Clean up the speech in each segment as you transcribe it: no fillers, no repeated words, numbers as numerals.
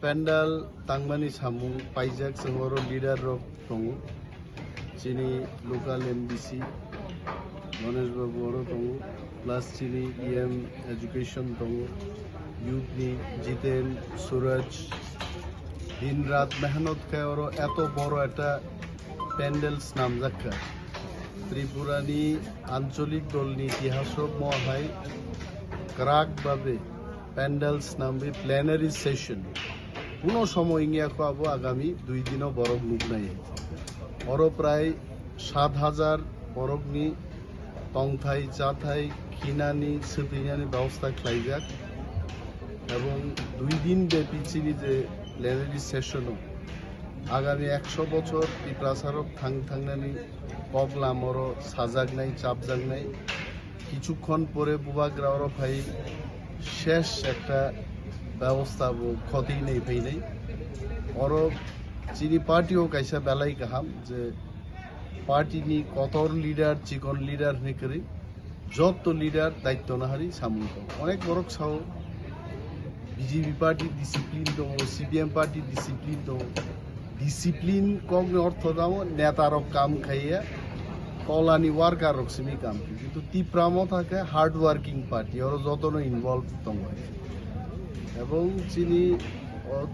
Pendal tangmani samung pajak sengoro leader of tongo chini local MDC Ganesh Babu oro tongo plus chini EM education tongo youth ni Jiten Suraj din raat mehnat kay oro eto boro eta pendals namjakka Tripura ni ancholik dol ni itihasok mohai krak babe pandals নামবে plenary session কোনো সময় ইংয়াকো আবো আগামী 2 দিনও বরফ nook নাই or প্রায় 7,000 বরফ নি টংথাই চাথাই খিনানি সিতিনানি ব্যবস্থা খাইজাক এবং 2 দিন ব্যাপী চিনি যে প্ল্যানারি সেশনও আগামী 100 বছর পিপ্রাসারক থাংনানি পগলামর সাজাক নাই চাপজাক নাই কিছুক্ষণ পরে বুবাগ্রাওর ভাই শেষ একটা ব্যবস্থা ক্ষতি নেই ভাই নেই অর চিনি পার্টিও কাইসা বেলাই কাহাম যে পার্টি নি কতর লিডার চিকন লিডার নে করে যত লিডার দায়িত্ব না হারি সামুক অনেক বড় সাও বিজেপি পার্টি ডিসিপ্লিন দো সিপিএম পার্টি ডিসিপ্লিন দো ডিসিপ্লিন কম অর্থ দাম নেতার কাম খাইয়া কলানি ওয়ার্কার রকসিমি কাম কিন্তু তিপ্রামও থাকে হার্ড ওয়ার্কিং পার্টি ওর যতন ইনভলভ তং এবং চিনি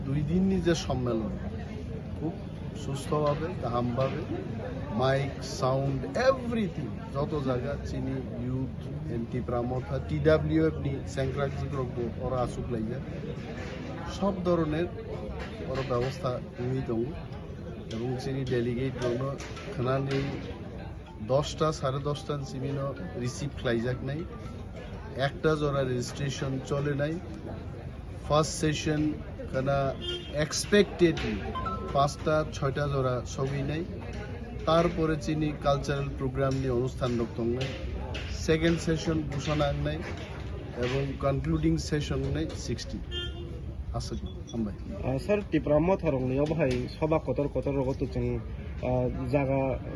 2 দিন যে সম্মেলন খুব সুস্থভাবে গাহামভাবে মাইক সাউন্ড এভরিথিং যত জায়গা চিনি ইউথ তিপ্রামথা TWF নি স্যাংক্রাক জিগ্রগ্য ওরা আসুক লাইয়া সব ধরনের ওর ব্যবস্থা তুমি দং এবং চিনি ডেলিগেট দङ খানানি 10টা 10:30 সিমিনো রিসিভ খাইজাক নাই একটা জোড়া রেজিস্ট্রেশন চলে নাই ফার্স্ট সেশন কানা এক্সপেক্টেডলি 5টা 6টা জোড়া ছবি নাই তারপরে চিনি কালচারাল প্রোগ্রাম নিয়ে অনুষ্ঠান দং নাই সেকেন্ড সেশন ঘোষণা নাই এবং কনক্লুডিং সেশন নাই 60 আসলে আমবাই স্যার টিপ্রামো থরংনিও ভাই সবা কতর রগত जों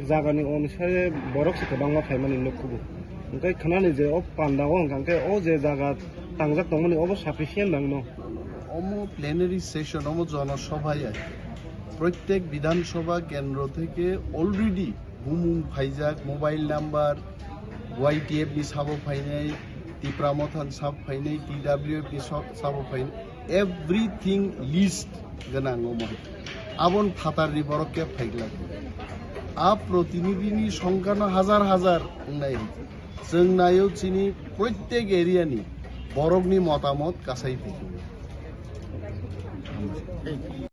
জাগানি অনুসারে বরক সেবাংমা ফাইমানি নকুবো ओंखाय खोनानि जे अ पान्दागो ओंखाय अ जे जागा तांजाक दंमोन अबो साफिसियेन्ट दांनो অমো প্ল্যানারি সেশন অমো জনসভায় প্রত্যেক বিধানসভা কেন্দ্র থেকে অলরেডি বুমুং ফাইজাক মোবাইল নাম্বার YTF নি সাবো ফাইনাই তিপ্রামথান সাব ফাইনাই TWF নি সাবো ফাইনাই এভরিথিং লিস্ট गोनां अमो আবন ফাতারনি বরকে ফাইগলা আ প্রতিনিধিনি সংখ্যানো হাজার হাজার নাই जों नायो चिनी प्रत्येक एरियानि बरफनि मतामत गासै फैयो